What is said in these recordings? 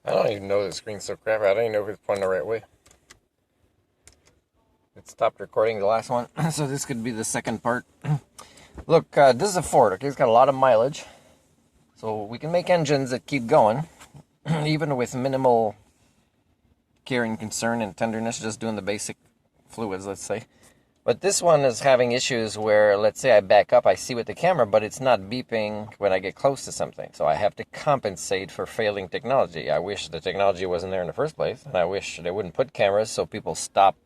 I don't even know the screen's so crappy. I don't even know if it's pointing the right way. It stopped recording the last one, so this could be the second part. Look, this is a Ford, okay? It's got a lot of mileage. So we can make engines that keep going, even with minimal care and concern and tenderness, just doing the basic fluids, let's say. But this one is having issues where, let's say I back up, I see with the camera, but it's not beeping when I get close to something. So I have to compensate for failing technology. I wish the technology wasn't there in the first place, and I wish they wouldn't put cameras so people stop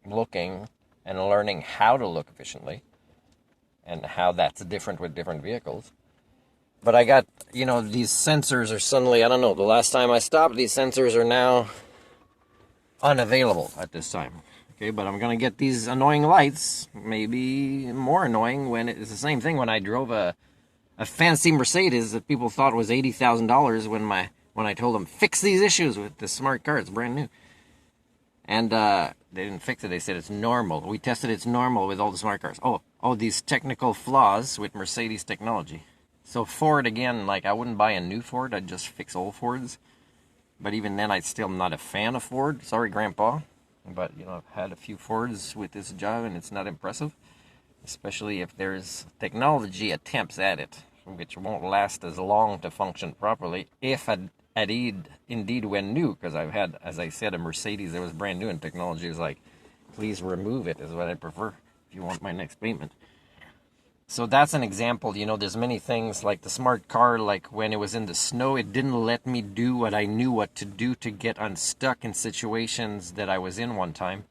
looking and learning how to look efficiently and how that's different with different vehicles. But I got, these sensors are suddenly, I don't know, the last time I stopped, these sensors are now unavailable at this time. Okay, but I'm going to get these annoying lights, maybe more annoying when it's the same thing when I drove a fancy Mercedes that people thought was $80,000 when I told them, fix these issues with this smart car, it's brand new. And they didn't fix it, they said it's normal. We tested it's normal with all the smart cars. Oh, these technical flaws with Mercedes technology. So Ford, again, like I wouldn't buy a new Ford, I'd just fix old Fords. But even then, I'm still not a fan of Ford. Sorry, Grandpa. But, I've had a few Fords with this job, and it's not impressive. Especially if there's technology attempts at it, which won't last as long to function properly, if indeed when new. Because I've had, as I said, a Mercedes that was brand new, and technology is like, please remove it, is what I prefer, if you want my next payment. So that's an example, there's many things like the smart car, like when it was in the snow, it didn't let me do what I knew what to do to get unstuck in situations that I was in one time,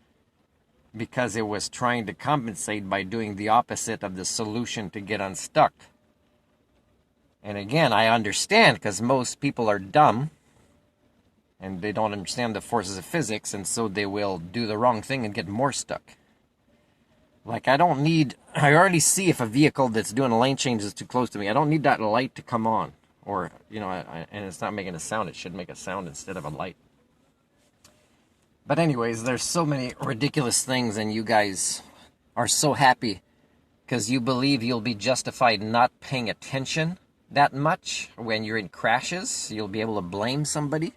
because it was trying to compensate by doing the opposite of the solution to get unstuck. And again, I understand because most people are dumb and they don't understand the forces of physics, and so they will do the wrong thing and get more stuck. Like, I already see if a vehicle that's doing a lane change is too close to me. I don't need that light to come on. Or, and it's not making a sound. It should make a sound instead of a light. But anyways, there's so many ridiculous things, and you guys are so happy because you believe you'll be justified not paying attention that much when you're in crashes. You'll be able to blame somebody.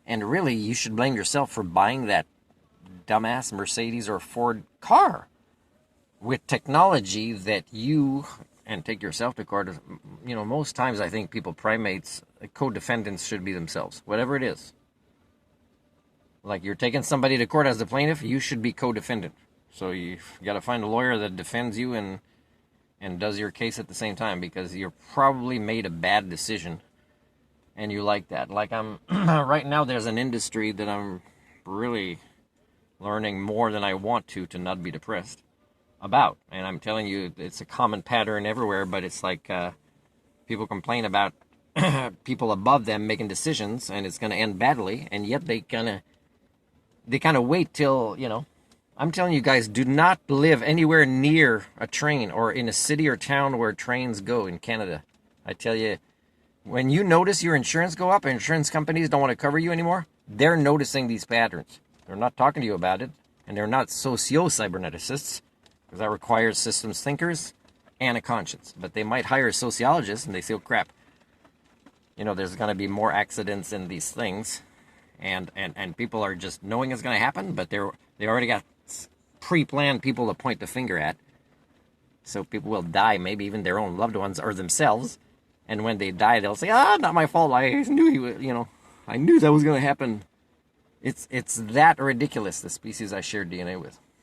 And really, you should blame yourself for buying that dumbass Mercedes or Ford car with technology that you, and take yourself to court, most times I think primates, co-defendants should be themselves, whatever it is. Like you're taking somebody to court as the plaintiff, you should be co-defendant. So you've got to find a lawyer that defends you and does your case at the same time, because you're probably made a bad decision and you like that. Like I'm, right now there's an industry that I'm really learning more than I want to not be depressed about. And I'm telling you, it's a common pattern everywhere, but it's like people complain about people above them making decisions and it's going to end badly, and yet they kind of wait till, I'm telling you guys, do not live anywhere near a train or in a city or town where trains go in Canada. I tell you, when you notice your insurance go up and insurance companies don't want to cover you anymore, they're noticing these patterns. They're not talking to you about it, and they're not socio-cyberneticists, because that requires systems thinkers and a conscience. But they might hire a sociologist and they say, oh, crap, there's going to be more accidents in these things, and people are just knowing it's going to happen, but they already got pre-planned people to point the finger at. So people will die, maybe even their own loved ones or themselves, and when they die, they'll say, not my fault, I knew he would, I knew that was going to happen. It's that ridiculous, the species I share DNA with.